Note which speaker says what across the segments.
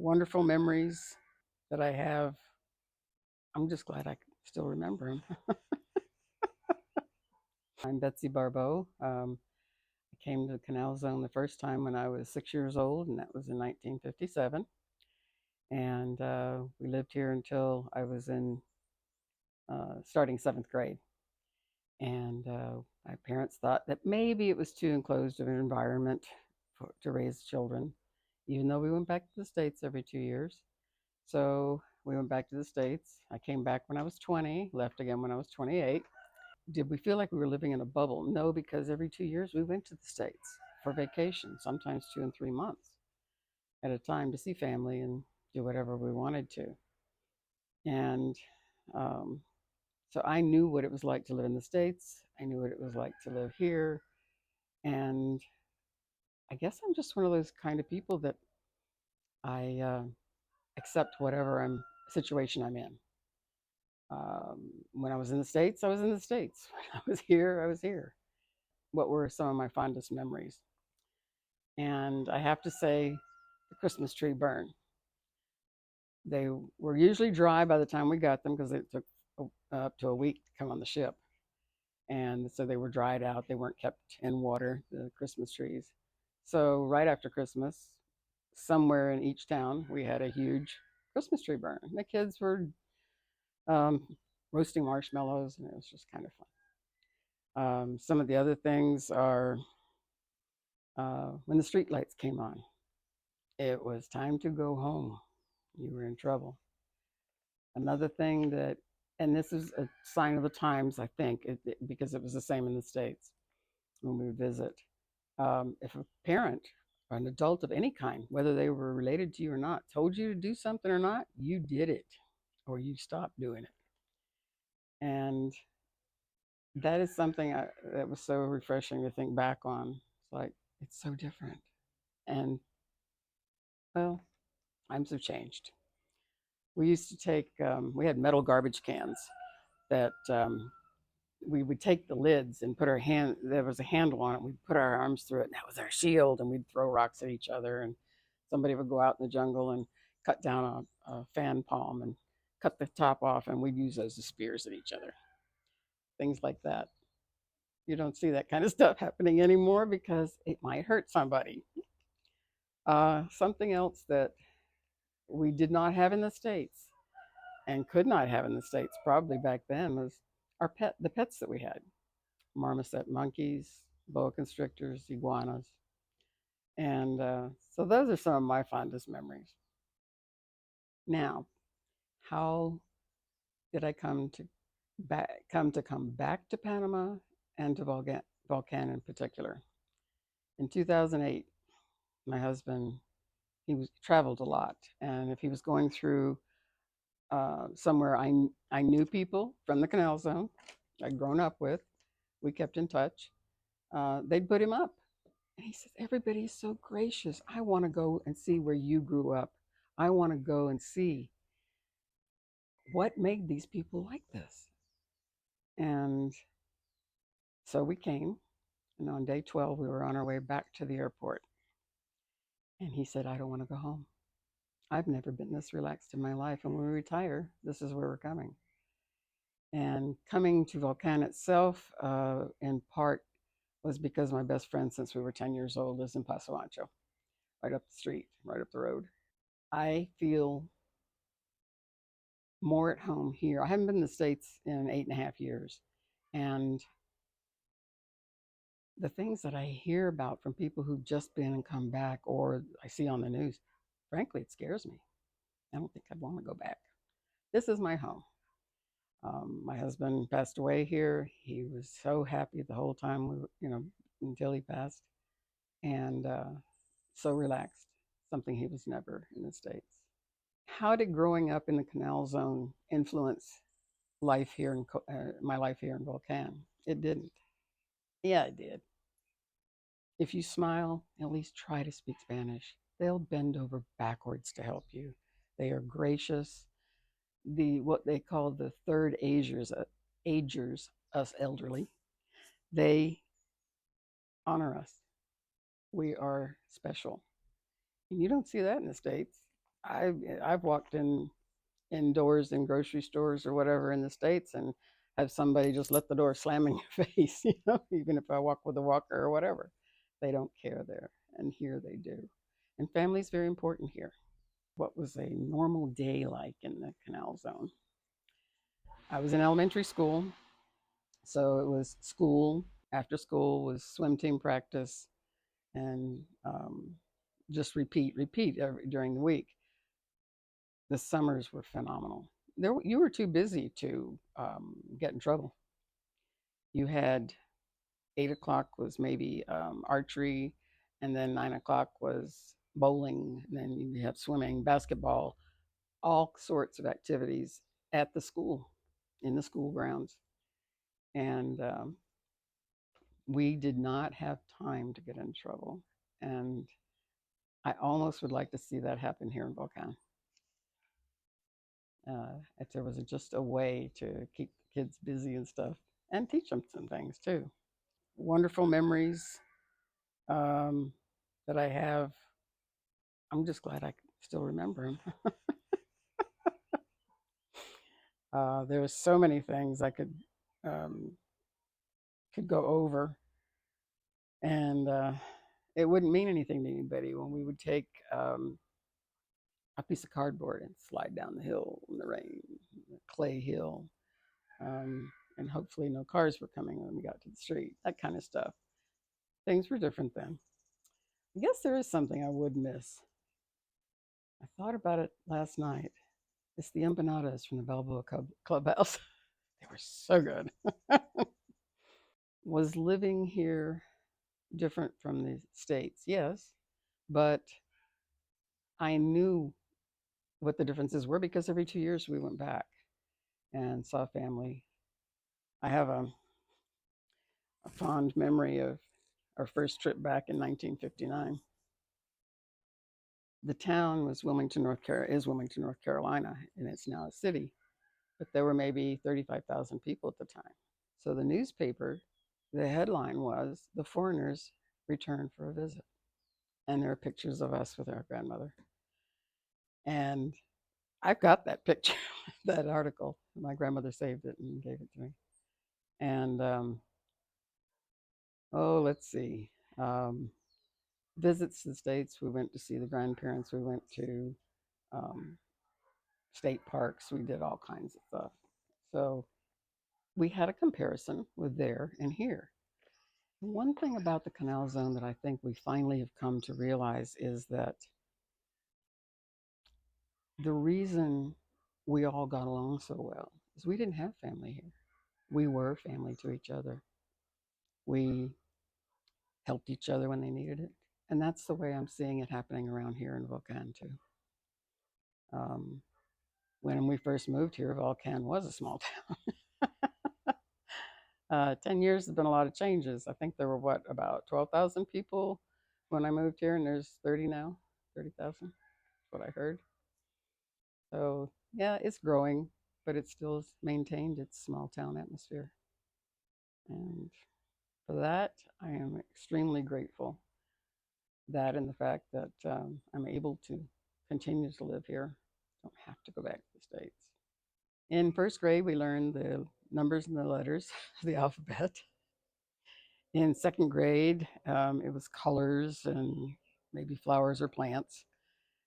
Speaker 1: wonderful memories that I have. I'm just glad I can still remember them. I'm Betsy Barbeau. I came to the Canal Zone the first time when I was 6 years old, and that was in 1957. And we lived here until I was in starting seventh grade. And my parents thought that maybe it was too enclosed of an environment to raise children, even though we went back to the States every 2 years. So we went back to the States. I came back when I was 20, left again when I was 28. Did we feel like we were living in a bubble? No, because every 2 years we went to the States for vacation, sometimes 2 and 3 months at a time to see family and do whatever we wanted to. And um, so I knew what it was like to live in the States. I knew what it was like to live here. And I guess I'm just one of those kind of people that I accept whatever situation I'm in. When I was in the States, I was in the States. When I was here, I was here. What were some of my fondest memories? And I have to say, the Christmas tree burn. They were usually dry by the time we got them because it took up to a week to come on the ship. And so they were dried out. They weren't kept in water, the Christmas trees. So right after Christmas, somewhere in each town, we had a huge Christmas tree burn. The kids were um, roasting marshmallows, and it was just kind of fun. Some of the other things are when the street lights came on, it was time to go home. You were in trouble. Another thing that, and this is a sign of the times, I think, because it was the same in the States when we visit. If a parent or an adult of any kind, whether they were related to you or not, told you to do something or not, you did it or you stopped doing it. And that is something that was so refreshing to think back on. It's like, it's so different. And well, times have changed. We used to take, we had metal garbage cans that we would take the lids and put our hand, there was a handle on it. We'd put our arms through it, and that was our shield. And we'd throw rocks at each other. And somebody would go out in the jungle and cut down a fan palm and cut the top off, and we'd use those as spears at each other. Things like that. You don't see that kind of stuff happening anymore because it might hurt somebody. Something else that we did not have in the States and could not have in the States probably back then was the pets that we had: marmoset monkeys, boa constrictors, iguanas. And so those are some of my fondest memories. Now, how did I come back to Panama and to Volcan in particular? In 2008, my husband, he was traveled a lot, and if he was going through somewhere, I knew people from the Canal Zone I'd grown up with. We kept in touch. They'd put him up, and he says, "Everybody's so gracious. I want to go and see where you grew up. I want to go and see what made these people like this." And so we came, and on day 12, we were on our way back to the airport. And he said, "I don't want to go home. I've never been this relaxed in my life. And when we retire, this is where we're coming." And coming to Volcan itself, in part, was because my best friend since we were 10 years old lives in Paso Ancho, right up the street, right up the road. I feel more at home here. I haven't been in the States in 8.5 years. And the things that I hear about from people who've just been and come back, or I see on the news, frankly, it scares me. I don't think I'd want to go back. This is my home. My husband passed away here. He was so happy the whole time, until he passed, and so relaxed, something he was never in the States. How did growing up in the Canal Zone influence my life here in Volcan? It didn't. Yeah, it did. If you smile, at least try to speak Spanish. They'll bend over backwards to help you. They are gracious. What they call the third agers, us elderly, they honor us. We are special. And you don't see that in the States. I I've walked indoors in grocery stores or whatever in the States and have somebody just let the door slam in your face, even if I walk with a walker or whatever. They don't care there. And here they do. And family's very important here. What was a normal day like in the Canal Zone? I was in elementary school, so it was school. After school was swim team practice, and just repeat during the week. The summers were phenomenal. You were too busy to get in trouble. You had 8 o'clock was maybe archery, and then 9 o'clock was bowling, and then you have swimming, basketball, all sorts of activities at the school, in the school grounds. And we did not have time to get in trouble. And I almost would like to see that happen here in Volcan. If there was just a way to keep the kids busy and stuff and teach them some things too. Wonderful memories um, that I have. I'm just glad I can still remember them. There's so many things I um, could go over, and it wouldn't mean anything to anybody when we would take a piece of cardboard and slide down the hill in the rain, the clay hill, and hopefully no cars were coming when we got to the street. That kind of stuff. Things were different then. I guess there is something I would miss. I thought about it last night. It's the empanadas from the Balboa Clubhouse. They were so good. Was living here different from the States? Yes, but I knew what the differences were because every 2 years we went back and saw family. I have a fond memory of our first trip back in 1959. The town was Wilmington, North Carolina, is Wilmington, North Carolina, and it's now a city. But there were maybe 35,000 people at the time. So the newspaper, the headline was "The Foreigners Return for a Visit," and there are pictures of us with our grandmother. And I've got that picture, that article. My grandmother saved it and gave it to me. And oh, let's see. Um, Visits to the States. We went to see the grandparents. We went to um, state parks. We did all kinds of stuff. So we had a comparison with there and here. One thing about the Canal Zone that I think we finally have come to realize is that the reason we all got along so well is we didn't have family here. We were family to each other. We helped each other when they needed it. And that's the way I'm seeing it happening around here in Volcan too. Um, when we first moved here, Volcan was a small town. 10 years has been a lot of changes. I think there were what, about 12,000 people when I moved here, and there's 30 now, 30,000. That's what I heard. So yeah, it's growing, but it still has maintained its small town atmosphere. And for that, I am extremely grateful. That and the fact that I'm able to continue to live here. Don't have to go back to the States. In first grade, we learned the numbers and the letters of the alphabet. In second grade, it was colors and maybe flowers or plants,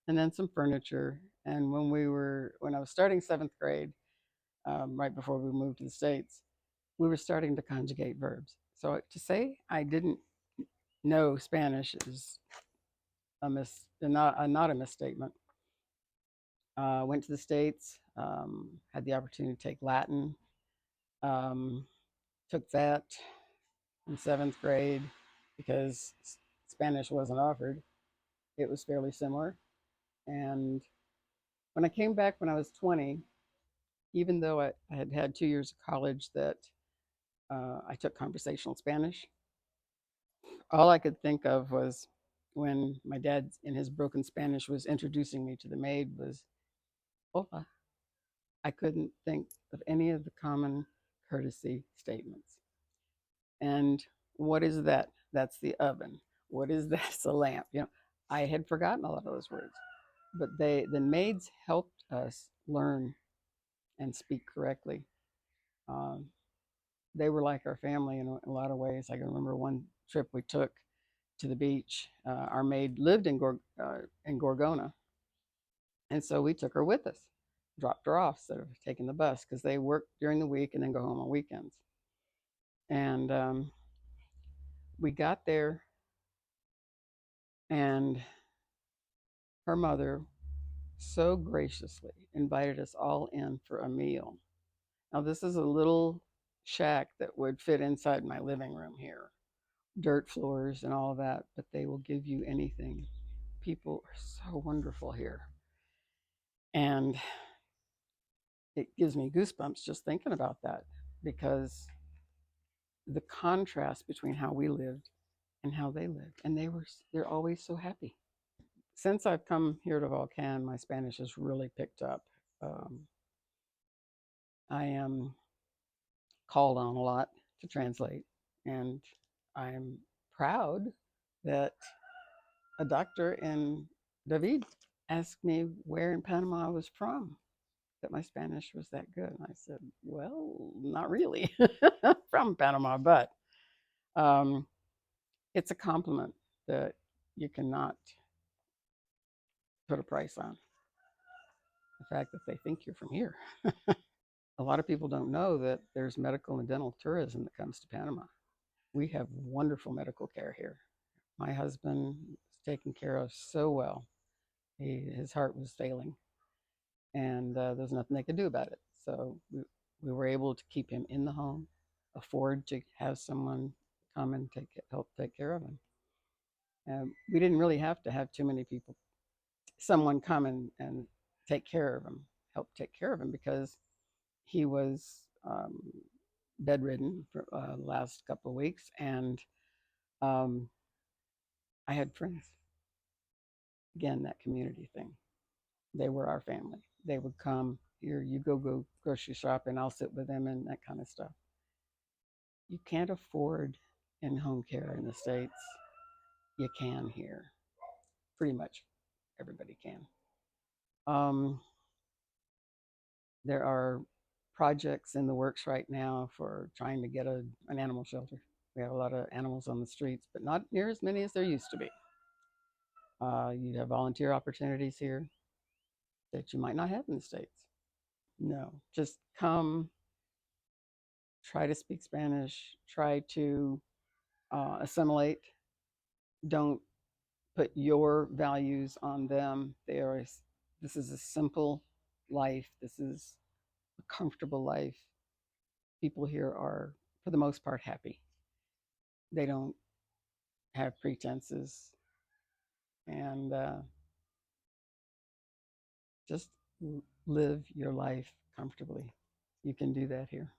Speaker 1: and then some furniture. And when I was starting seventh grade, right before we moved to the States, we were starting to conjugate verbs. So to say I didn't know Spanish is not a misstatement. Went to the States, had the opportunity to take Latin, um, took that in seventh grade because Spanish wasn't offered. It was fairly similar. And when I came back when I was 20, even though I had had 2 years of college that I took conversational Spanish, all I could think of was when my dad, in his broken Spanish, was introducing me to the maid was "Hola." I couldn't think of any of the common courtesy statements. And what is that? That's the oven. What is that? It's a lamp. I had forgotten a lot of those words. but the maids helped us learn and speak correctly. Um, they were like our family in a lot of ways. I can remember one trip we took to the beach. Our maid lived in Gorgona, and so we took her with us, dropped her off instead of taking the bus because they work during the week and then go home on weekends. And we got there, and her mother so graciously invited us all in for a meal. Now, this is a little shack that would fit inside my living room here, dirt floors and all of that, but they will give you anything. People are so wonderful here. And it gives me goosebumps just thinking about that because the contrast between how we lived and how they lived. And they're always so happy. Since I've come here to Volcan, my Spanish has really picked up. Um, I am called on a lot to translate, and I'm proud that a doctor in David asked me where in Panama I was from, that my Spanish was that good. And I said, well, not really from Panama, but um, it's a compliment that you cannot put a price on. The fact that they think you're from here. A lot of people don't know that there's medical and dental tourism that comes to Panama. We have wonderful medical care here. My husband was taken care of so well. His heart was failing, and there's nothing they could do about it. So we were able to keep him in the home, afford to have someone come and help take care of him. We didn't really have to have too many people, someone come and take care of him, help take care of him, because he was bedridden for the last couple of weeks, and um, I had friends. Again, that community thing. They were our family. They would come here. You go grocery shopping. I'll sit with them and that kind of stuff. You can't afford in-home care in the States. You can here. Pretty much everybody can. Um, there are projects in the works right now for trying to get an animal shelter. We have a lot of animals on the streets, but not near as many as there used to be. You have volunteer opportunities here that you might not have in the States. No, just come, try to speak Spanish, try to assimilate. Don't put your values on them. This is a simple life. This is a comfortable life. People here are, for the most part, happy. They don't have pretenses, and just live your life comfortably. You can do that here.